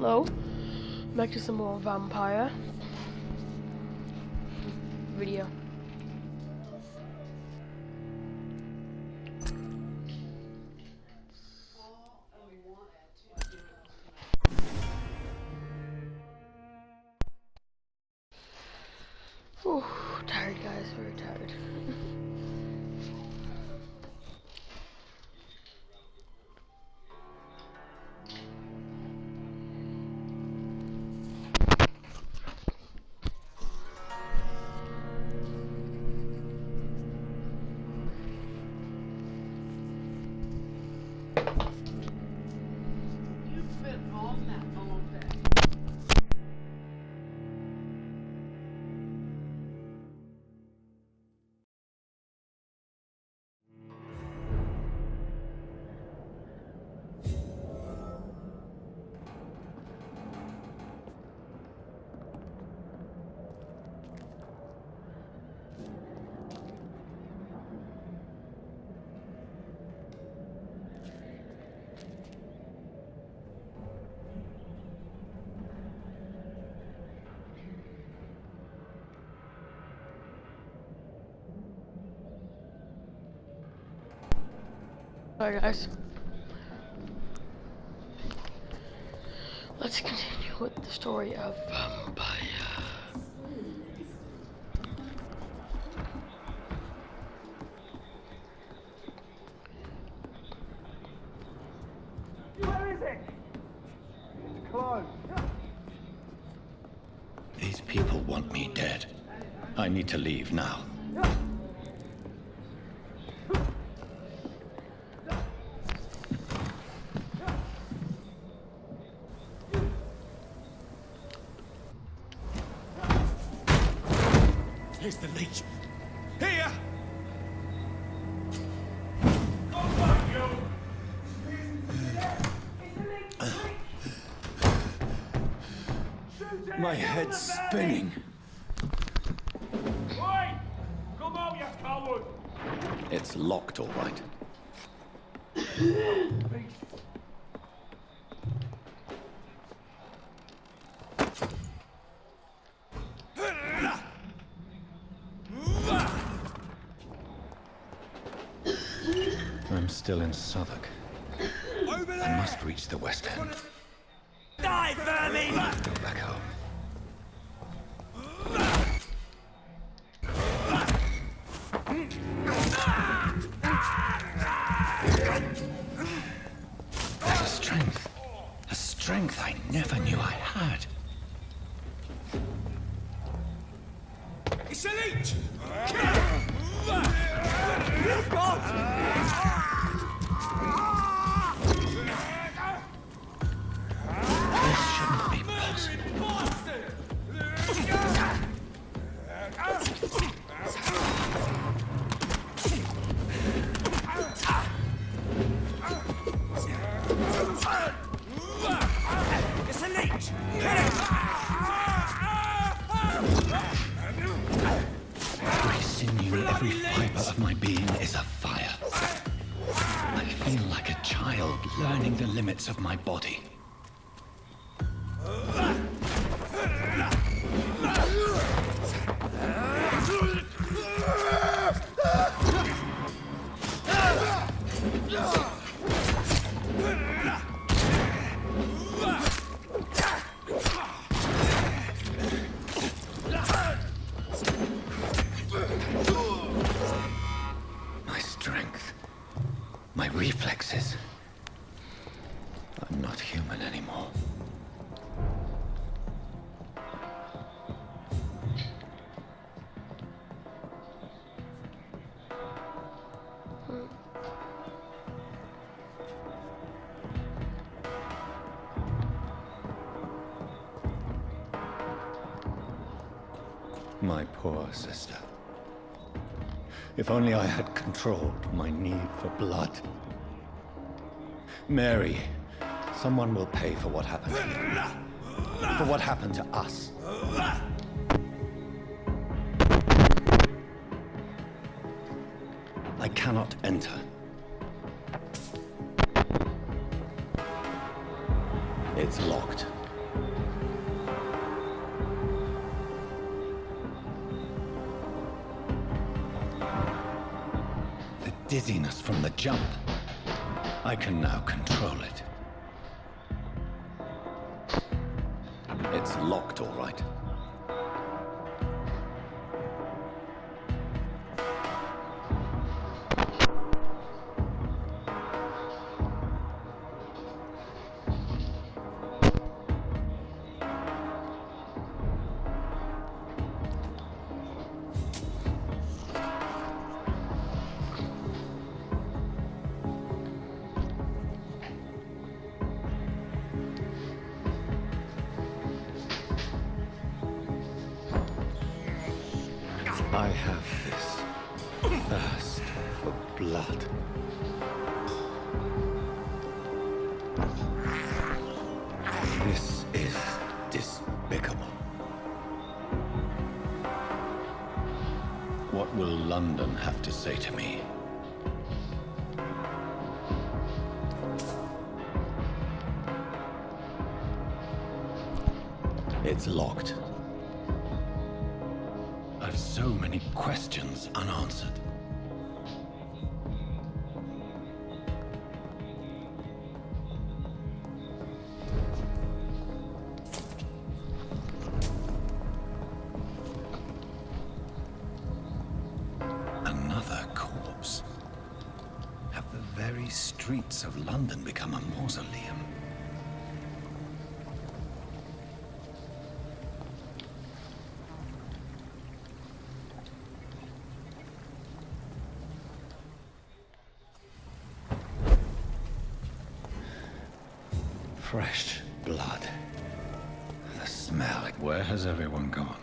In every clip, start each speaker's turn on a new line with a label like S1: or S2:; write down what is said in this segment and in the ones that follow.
S1: Hello, back to some more Vampyr video. Ooh, tired guys, very tired. Alright guys, let's continue with the story of Vampyr.
S2: Where is it? Close.
S3: These people want me dead. I need to leave now.
S4: Here's the leech. Here! My head's spinning.
S2: Oi! Come out, you coward!
S3: It's locked, all right. I'm still in Southwark. I must reach the West End.
S4: Die, vermin!
S3: Go back home. There's a strength I never knew I had.
S4: It's a leech! God!
S3: This shouldn't be possible.
S4: It's a leech!
S3: Every sinew, every fiber of my being is afire. I feel like a child learning the limits of my body. My strength, my reflexes. I'm not human anymore. My poor sister. If only I had controlled my need for blood. Mary, someone will pay for what happened here. For what happened to us. I cannot enter. It's locked. dizziness from the jump. I can now control it. It's locked, all right. I have this thirst for blood. This is despicable. What will London have to say to me? It's locked. I've so many questions unanswered. Another corpse. Have the very streets of London become a mausoleum? Fresh blood. The smell. Where has everyone gone?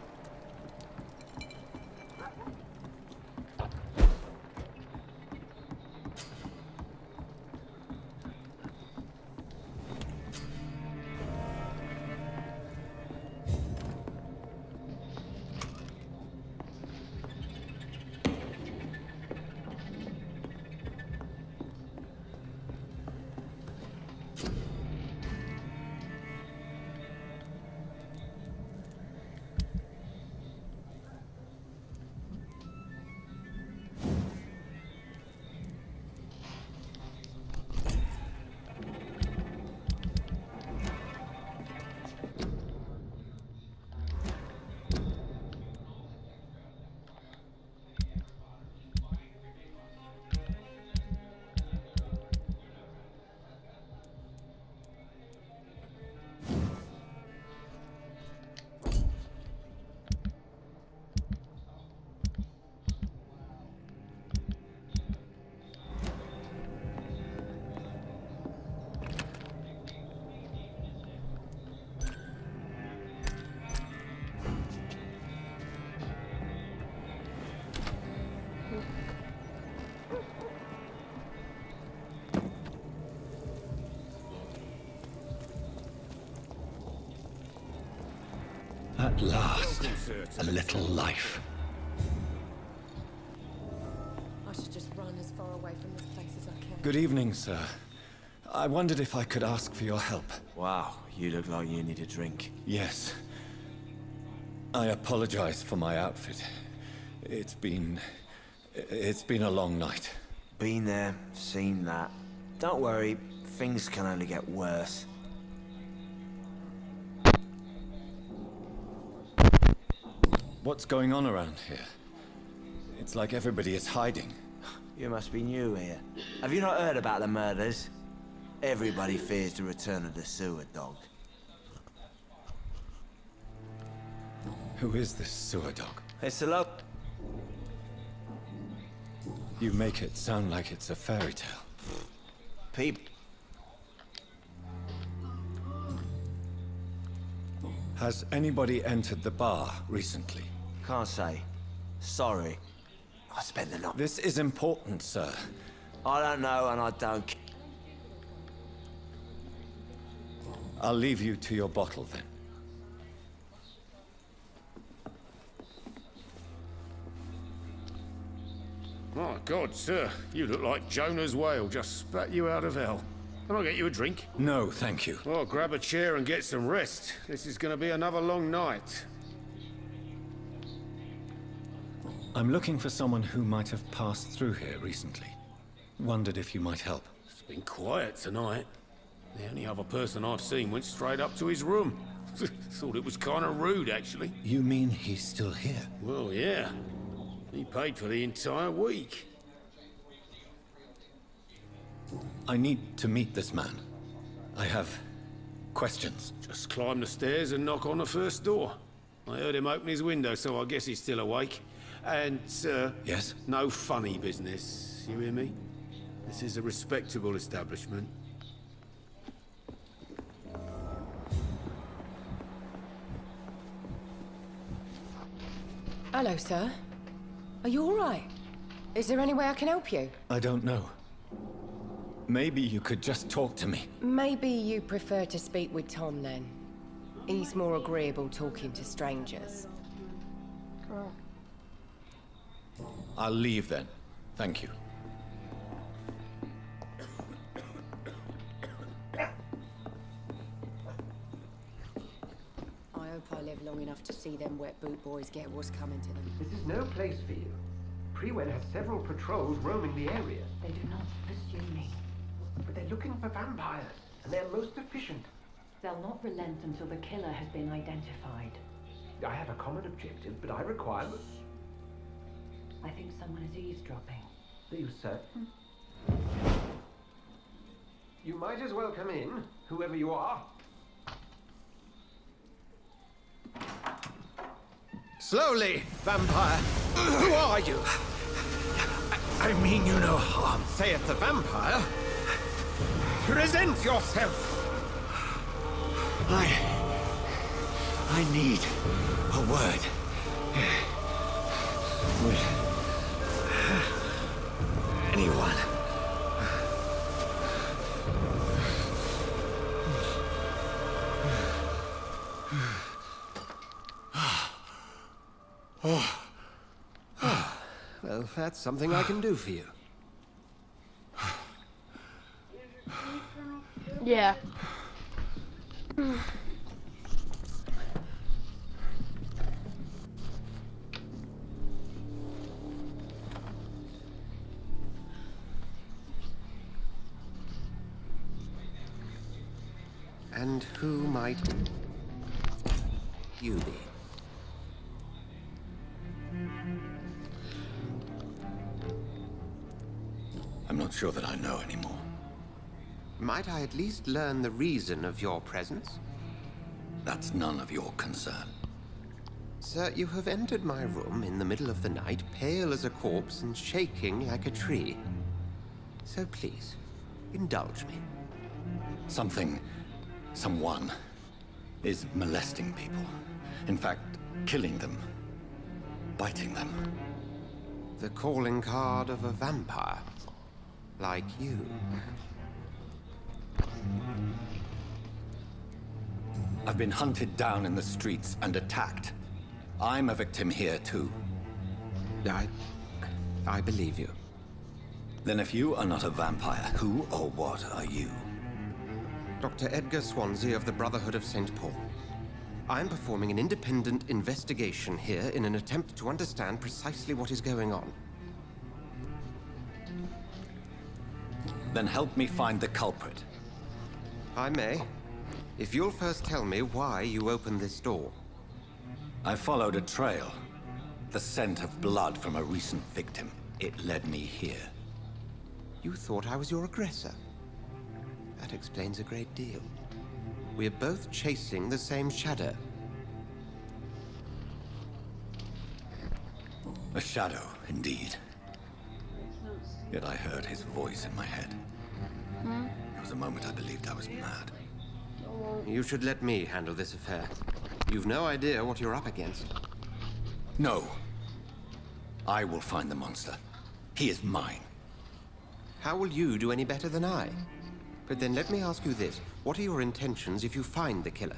S3: At last, a little life.
S5: I should just run as far away from this place as I can.
S3: Good evening, sir. I wondered if I could ask for your help.
S4: Wow, you look like you need a drink.
S3: Yes. I apologize for my outfit. It's been a long night.
S4: Been there, seen that. Don't worry, things can only get worse.
S3: What's going on around here? It's like everybody is hiding.
S4: You must be new here. Have you not heard about the murders? Everybody fears the return of the sewer dog.
S3: Who is this sewer dog?
S4: It's a lot.
S3: You make it sound like it's a fairy tale.
S4: People.
S3: Has anybody entered the bar recently?
S4: Can't say. Sorry. I spent the night.
S3: This is important, sir.
S4: I don't know and I don't care.
S3: I'll leave you to your bottle then.
S2: My God, sir, you look like Jonah's whale just spat you out of hell. Can I get you a drink?
S3: No, thank you.
S2: Well, grab a chair and get some rest. This is going to be another long night.
S3: I'm looking for someone who might have passed through here recently. Wondered if you might help.
S2: It's been quiet tonight. The only other person I've seen went straight up to his room. Thought it was kind of rude, actually.
S3: You mean he's still here?
S2: Well, yeah. He paid for the entire week.
S3: I need to meet this man. I have questions.
S2: Just climb the stairs and knock on the first door. I heard him open his window, so I guess he's still awake. And,
S3: Yes?
S2: no funny business. You hear me? This is a respectable establishment.
S5: Hello, sir. Are you all right? Is there any way I can help you?
S3: I don't know. Maybe you could just talk to me.
S5: Maybe you prefer to speak with Tom, then. He's more agreeable talking to strangers.
S1: Girl.
S3: I'll leave then. Thank you.
S5: I hope I live long enough to see them wet boot boys get what's coming to them.
S6: This is no place for you. Prewen has several patrols roaming the area.
S7: They do not pursue me.
S6: But they're looking for vampires, and they're most efficient.
S7: They'll not relent until the killer has been identified.
S6: I have a common objective, but I require...
S7: I think someone is eavesdropping.
S6: Are you certain? You might as well come in, whoever you are.
S8: Slowly, vampire. Who are you? I mean you no harm, saith the vampire. Present yourself. I need a word. With anyone.
S6: Well, that's something I can do for you.
S1: Yeah.
S6: And who might you be?
S3: I'm not sure that I know anymore.
S6: Might I at least learn the reason of your presence?
S3: That's none of your concern.
S6: Sir, you have entered my room in the middle of the night, pale as a corpse and shaking like a tree. So please, indulge me.
S3: Someone is molesting people. In fact, killing them. Biting them.
S6: The calling card of a vampire. Like you.
S3: I've been hunted down in the streets and attacked. I'm a victim here, too.
S6: I believe you.
S3: Then if you are not a vampire, who or what are you?
S6: Dr. Edgar Swansea of the Brotherhood of St. Paul. I'm performing an independent investigation here in an attempt to understand precisely what is going on.
S3: Then help me find the culprit.
S6: I may. If you'll first tell me why you opened this door.
S3: I followed a trail. The scent of blood from a recent victim. It led me here.
S6: You thought I was your aggressor. That explains a great deal. We're both chasing the same shadow.
S3: A shadow, indeed. Yet I heard his voice in my head. There was a moment I believed I was mad.
S6: You should let me handle this affair. You've no idea what you're up against.
S3: No. I will find the monster. He is mine.
S6: How will you do any better than I? But then let me ask you this. What are your intentions if you find the killer?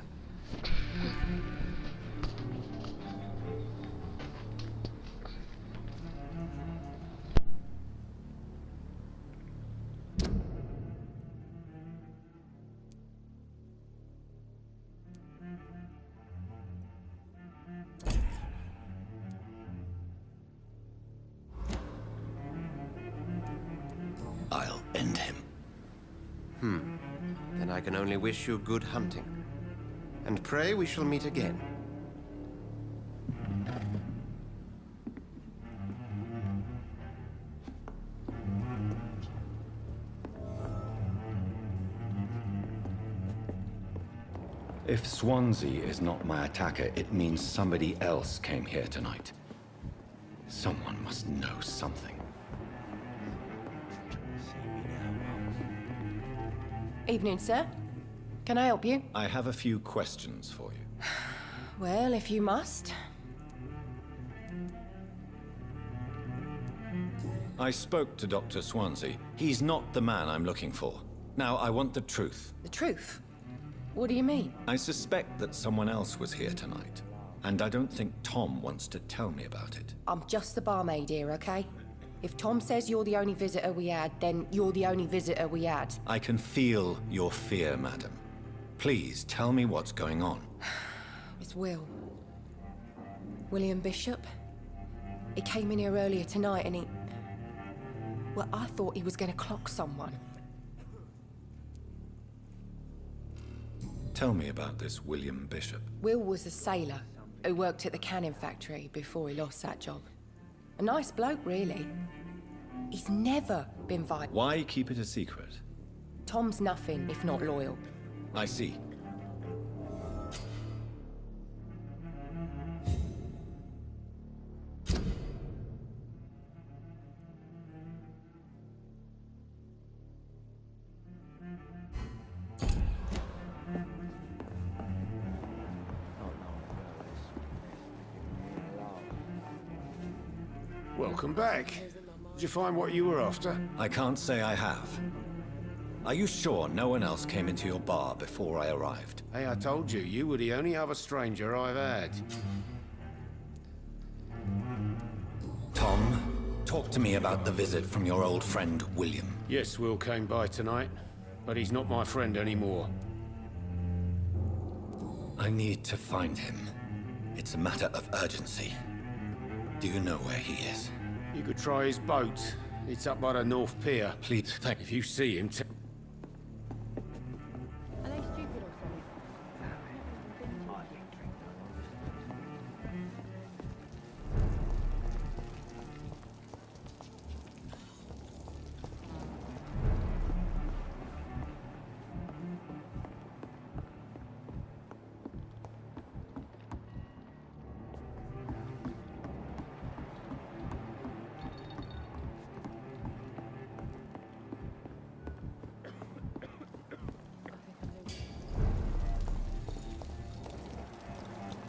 S6: I can only wish you good hunting. And pray we shall meet again.
S3: If Swansea is not my attacker, it means somebody else came here tonight. Someone must know something.
S5: Evening, sir. Can I help you?
S9: I have a few questions for you.
S5: Well, if you must.
S9: I spoke to Dr. Swansea. He's not the man I'm looking for. Now, I want the truth.
S5: The truth? What do you mean?
S9: I suspect that someone else was here tonight, and I don't think Tom wants to tell me about it.
S5: I'm just the barmaid here, okay? If Tom says you're the only visitor we had, then you're the only visitor we had.
S9: I can feel your fear, madam. Please tell me what's going on.
S5: It's Will. William Bishop. He came in here earlier tonight and he... Well, I thought he was gonna clock someone.
S9: Tell me about this William Bishop.
S5: Will was a sailor who worked at the cannon factory before he lost that job. A nice bloke, really. He's never been violent.
S9: Why keep it a secret?
S5: Tom's nothing if not loyal.
S9: I see.
S2: Welcome back. Did you find what you were after?
S9: I can't say I have. Are you sure no one else came into your bar before I arrived?
S2: Hey, I told you, you were the only other stranger I've had.
S9: Tom, talk to me about the visit from your old friend, William.
S2: Yes, Will came by tonight, but he's not my friend anymore.
S9: I need to find him. It's a matter of urgency. Do you know where he is?
S2: You could try his boat. It's up by the North Pier.
S9: Please, thank you.
S2: If you see him,
S5: Are they stupid or something?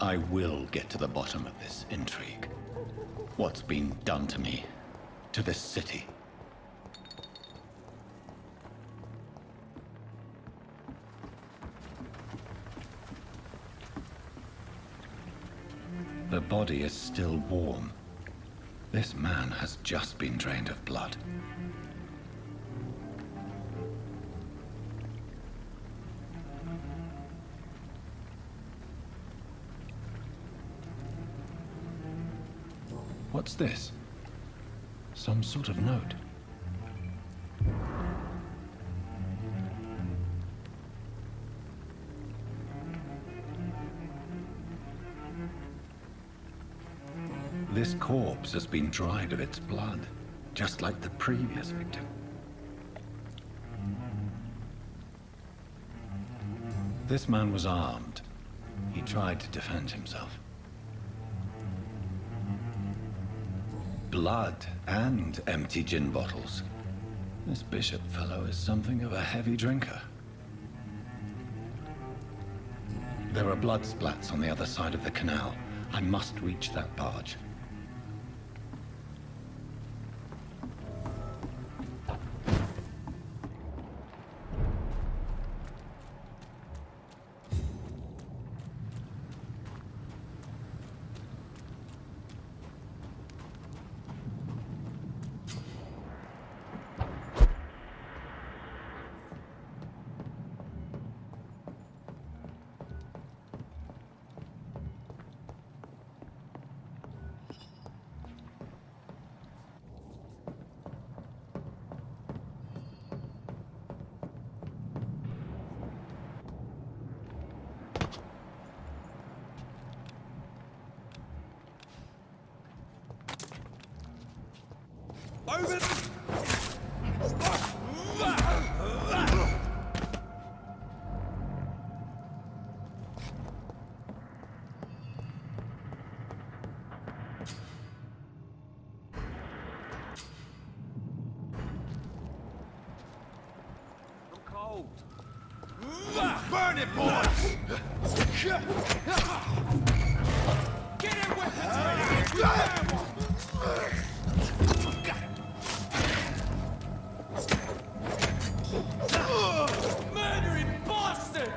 S3: I will get to the bottom of this intrigue. What's been done to me, to this city. The body is still warm. This man has just been drained of blood. What's this? Some sort of note. This corpse has been dried of its blood, just like the previous victim. This man was armed. He tried to defend himself. Blood and empty gin bottles. This Bishop fellow is something of a heavy drinker. There are blood splats on the other side of the canal. I must reach that barge.
S8: Burn it, boys! Get in weapons ready! Murdering bastard!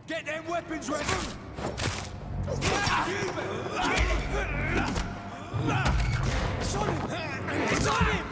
S8: Get them weapons ready! It's on him! It's on him!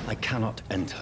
S3: I cannot enter.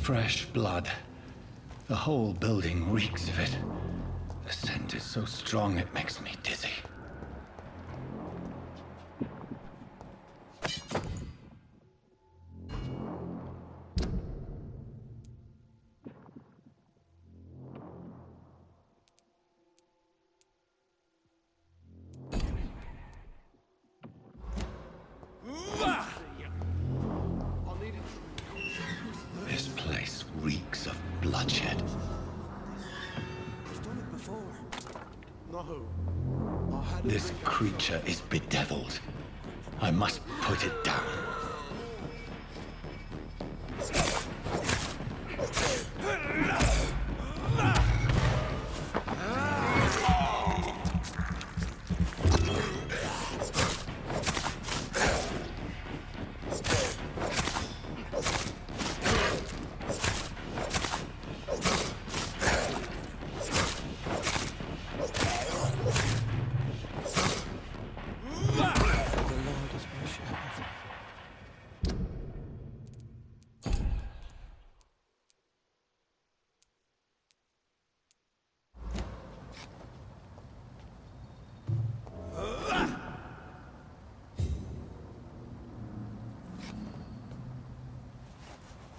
S3: Fresh blood. The whole building reeks of it. The scent is so strong it makes me dizzy. This place reeks of bloodshed. This creature is bedeviled. I must put it down.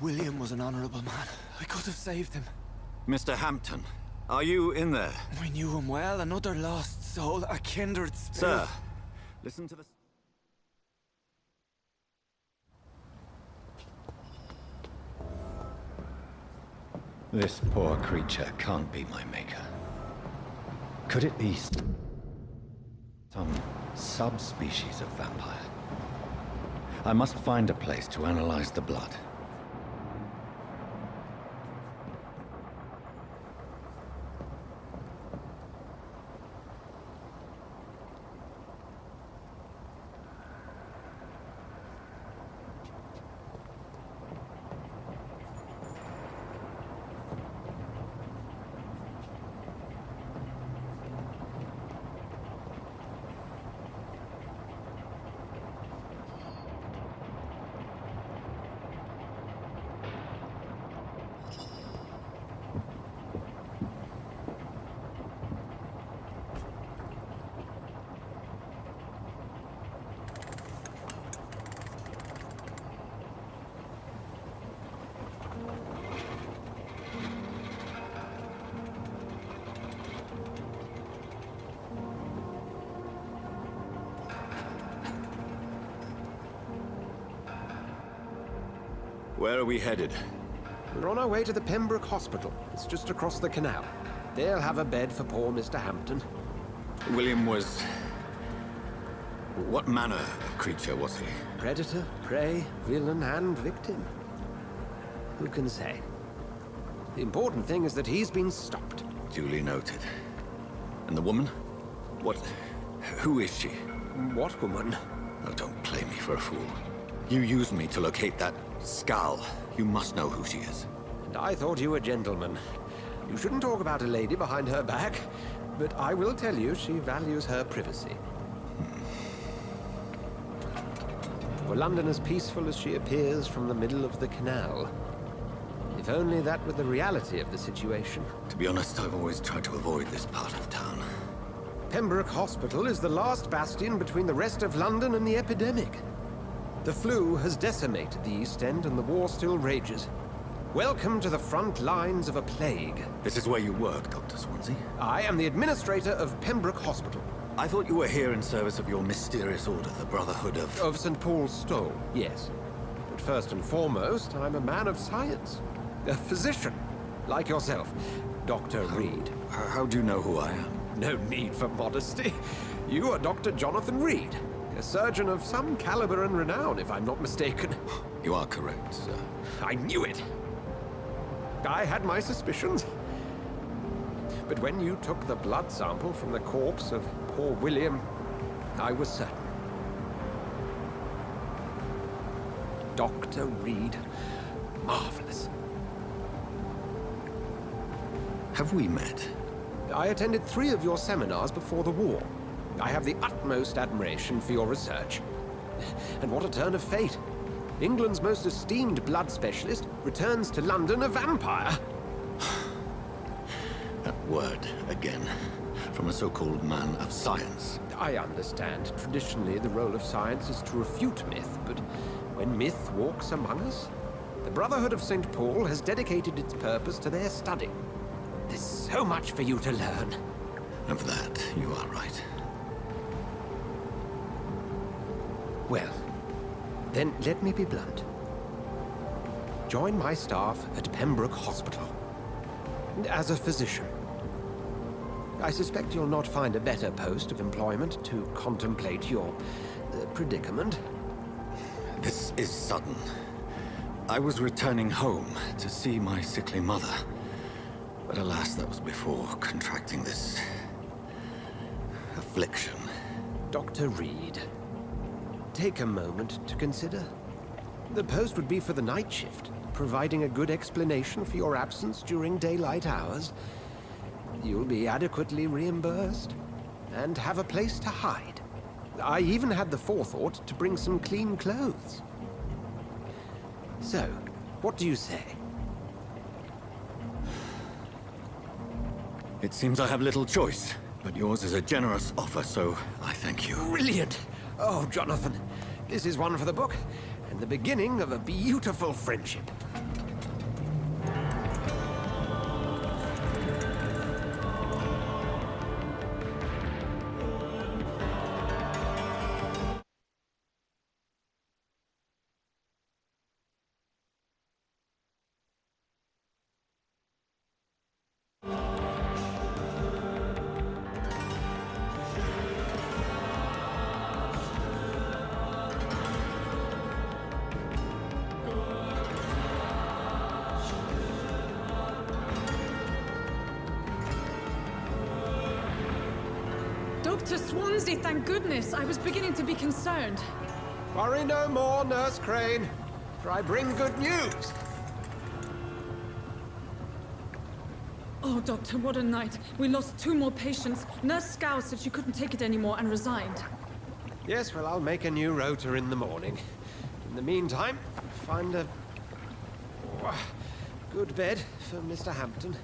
S4: William was an honorable man. I could have saved him.
S9: Mr. Hampton, are you in there?
S4: I knew him well, another lost soul, a kindred spirit.
S9: Sir, listen to the... This poor creature can't be my maker. Could it be some subspecies of vampire? I must find a place to analyze the blood. Where are we headed?
S6: We're on our way to the Pembroke Hospital. It's just across the canal. They'll have a bed for poor Mr. Hampton.
S9: William was... What manner of creature was he?
S6: Predator, prey, villain, and victim. Who can say? The important thing is that he's been stopped.
S9: Duly noted. And the woman? What... Who is she?
S6: What woman?
S9: Oh, don't play me for a fool. You used me to locate that skull. You must know who she is.
S6: And I thought you a gentleman. You shouldn't talk about a lady behind her back, but I will tell you she values her privacy. Were London as peaceful as she appears from the middle of the canal? If only that were the reality of the situation.
S9: To be honest, I've always tried to avoid this part of town.
S6: Pembroke Hospital is the last bastion between the rest of London and the epidemic. The flu has decimated the East End and the war still rages. Welcome to the front lines of a plague.
S9: This is where you work, Dr. Swansea?
S6: I am the administrator of Pembroke Hospital.
S9: I thought you were here in service of your mysterious order, the Brotherhood of...
S6: Of St. Paul's Stole, yes. But first and foremost, I'm a man of science. A physician, like yourself, Dr. Reed.
S9: How do you know who I am?
S6: No need for modesty. You are Dr. Jonathan Reed. A surgeon of some caliber and renown, if I'm not mistaken.
S9: You are correct, sir.
S6: I knew it! I had my suspicions. But when you took the blood sample from the corpse of poor William, I was certain. Dr. Reed. Marvelous.
S9: Have we met?
S6: I attended 3 of your seminars before the war. I have the utmost admiration for your research. And what a turn of fate. England's most esteemed blood specialist returns to London a vampire.
S9: That word, again. From a so-called man of science.
S6: I understand. Traditionally, the role of science is to refute myth, but when myth walks among us, the Brotherhood of St. Paul has dedicated its purpose to their study. There's so much for you to learn.
S9: Of that, you are right.
S6: Well, then let me be blunt. Join my staff at Pembroke Hospital. As a physician. I suspect you'll not find a better post of employment to contemplate your predicament.
S9: This is sudden. I was returning home to see my sickly mother. But alas, that was before contracting this... affliction.
S6: Dr. Reed, take a moment to consider. The post would be for the night shift, providing a good explanation for your absence during daylight hours. You'll be adequately reimbursed, and have a place to hide. I even had the forethought to bring some clean clothes. So, what do you say?
S9: It seems I have little choice, but yours is a generous offer, so I thank you.
S6: Brilliant! Oh, Jonathan, this is one for the book, and the beginning of a beautiful friendship.
S10: Dr. Swansea, thank goodness. I was beginning to be concerned.
S6: Worry no more, Nurse Crane, for I bring good news.
S10: Oh, Doctor, what a night. We lost 2 more patients. Nurse Scow said she couldn't take it anymore and resigned.
S6: Yes, well, I'll make a new rota in the morning. In the meantime, find a good bed for Mr. Hampton.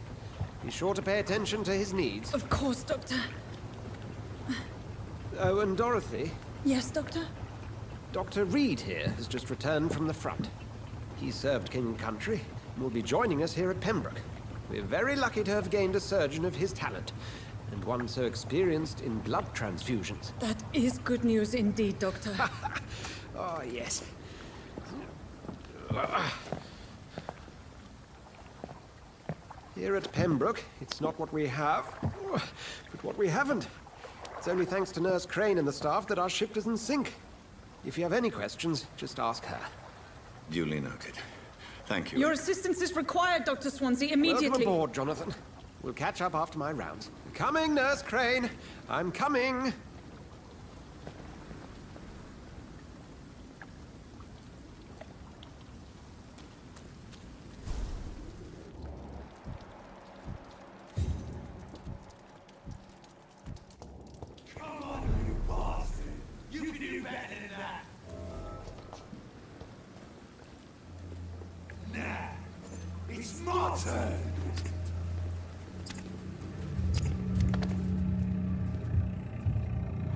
S6: Be sure to pay attention to his needs.
S10: Of course, Doctor.
S6: Oh, and Dorothy?
S10: Yes, Doctor?
S6: Dr. Reed here has just returned from the front. He served King and Country and will be joining us here at Pembroke. We're very lucky to have gained a surgeon of his talent, and one so experienced in blood transfusions.
S10: That is good news indeed, Doctor.
S6: Oh, yes. Here at Pembroke, it's not what we have, but what we haven't. It's only thanks to Nurse Crane and the staff that our ship doesn't sink. If you have any questions, just ask her.
S9: Duly noted. Thank you.
S10: Your assistance is required, Dr. Swansea, immediately.
S6: Welcome aboard, Jonathan. We'll catch up after my rounds. Coming, Nurse Crane. I'm coming.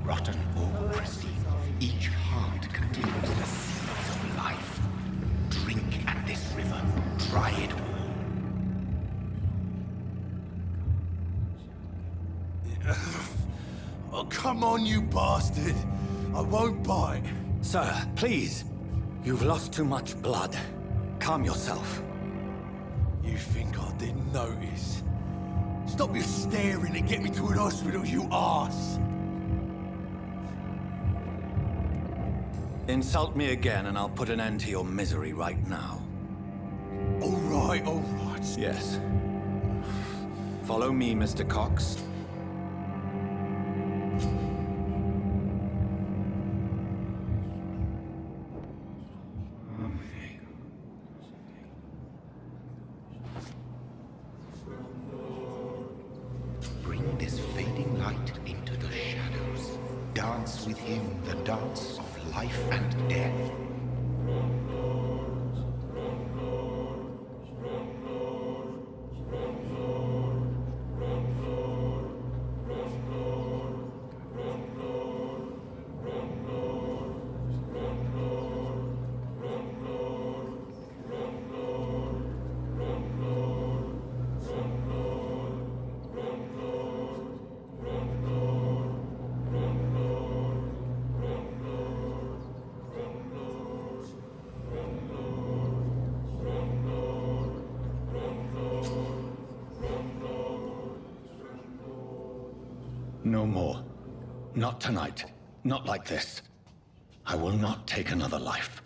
S3: Rotten or pristine, each heart contains the seeds of life. Drink at this river, try it all.
S11: Oh, come on, you bastard! I won't bite.
S9: Sir, please. You've lost too much blood. Calm yourself.
S11: You think I didn't notice? Stop your staring and get me to an hospital, you arse!
S9: Insult me again and I'll put an end to your misery right now.
S11: All right, all right.
S9: Yes. Follow me, Mr. Cox.
S3: Bring this fading light into the shadows. Dance with him the dance of life and death.
S9: No more. Not tonight. Not like this. I will not take another life.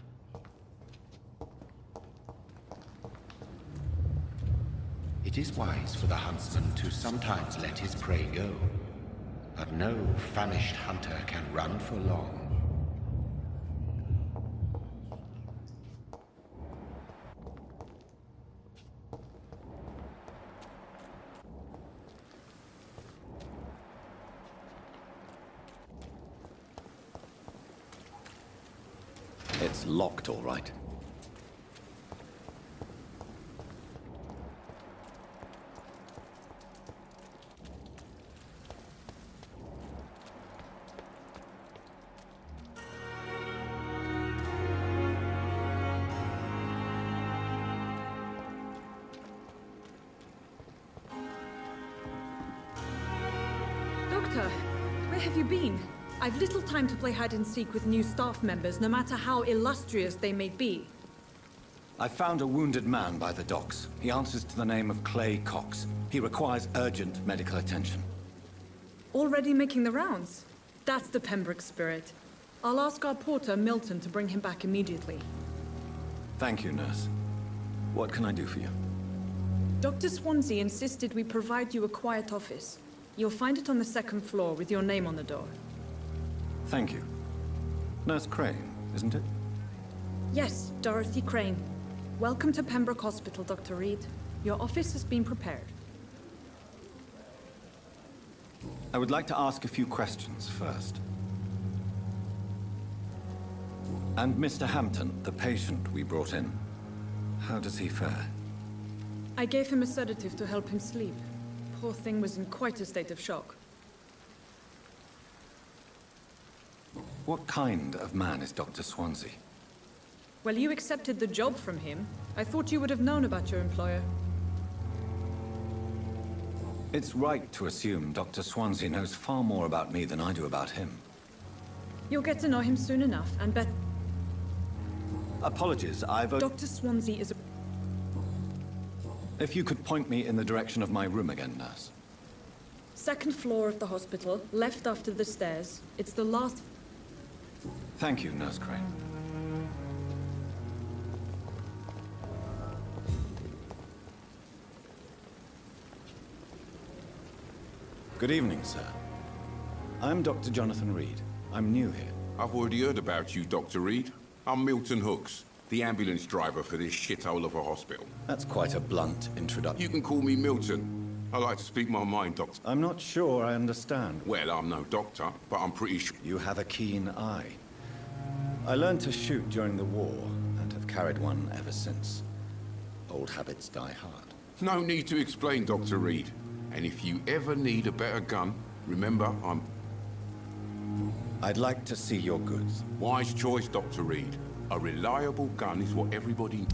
S3: It is wise for the huntsman to sometimes let his prey go. But no famished hunter can run for long.
S9: It's locked, all right.
S10: Doctor, where have you been? I've little time to play hide and seek with new staff members, no matter how illustrious they may be.
S9: I found a wounded man by the docks. He answers to the name of Clay Cox. He requires urgent medical attention.
S10: Already making the rounds? That's the Pembroke spirit. I'll ask our porter, Milton, to bring him back immediately.
S9: Thank you, nurse. What can I do for you?
S10: Dr. Swansea insisted we provide you a quiet office. You'll find it on the second floor with your name on the door.
S9: Thank you. Nurse Crane, isn't it?
S10: Yes, Dorothy Crane. Welcome to Pembroke Hospital, Dr. Reed. Your office has been prepared.
S9: I would like to ask a few questions first. And Mr. Hampton, the patient we brought in, how does he fare?
S10: I gave him a sedative to help him sleep. Poor thing was in quite a state of shock.
S9: What kind of man is Dr. Swansea?
S10: Well, you accepted the job from him. I thought you would have known about your employer.
S9: It's right to assume Dr. Swansea knows far more about me than I do about him.
S10: You'll get to know him soon enough, and bet...
S9: Apologies,
S10: Dr. Swansea is a...
S9: If you could point me in the direction of my room again, nurse.
S10: Second floor of the hospital, left after the stairs. It's the last...
S9: Thank you, Nurse Crane. Good evening, sir. I'm Dr. Jonathan Reed. I'm new here.
S12: I've already heard about you, Dr. Reed. I'm Milton Hooks, the ambulance driver for this shithole of a hospital.
S9: That's quite a blunt introduction.
S12: You can call me Milton. I like to speak my mind, Doctor.
S9: I'm not sure I understand.
S12: Well, I'm no doctor, but I'm pretty sure...
S9: You have a keen eye. I learned to shoot during the war, and have carried one ever since. Old habits die hard.
S12: No need to explain, Dr. Reed. And if you ever need a better gun, remember,
S9: I'd like to see your goods.
S12: Wise choice, Dr. Reed. A reliable gun is what everybody...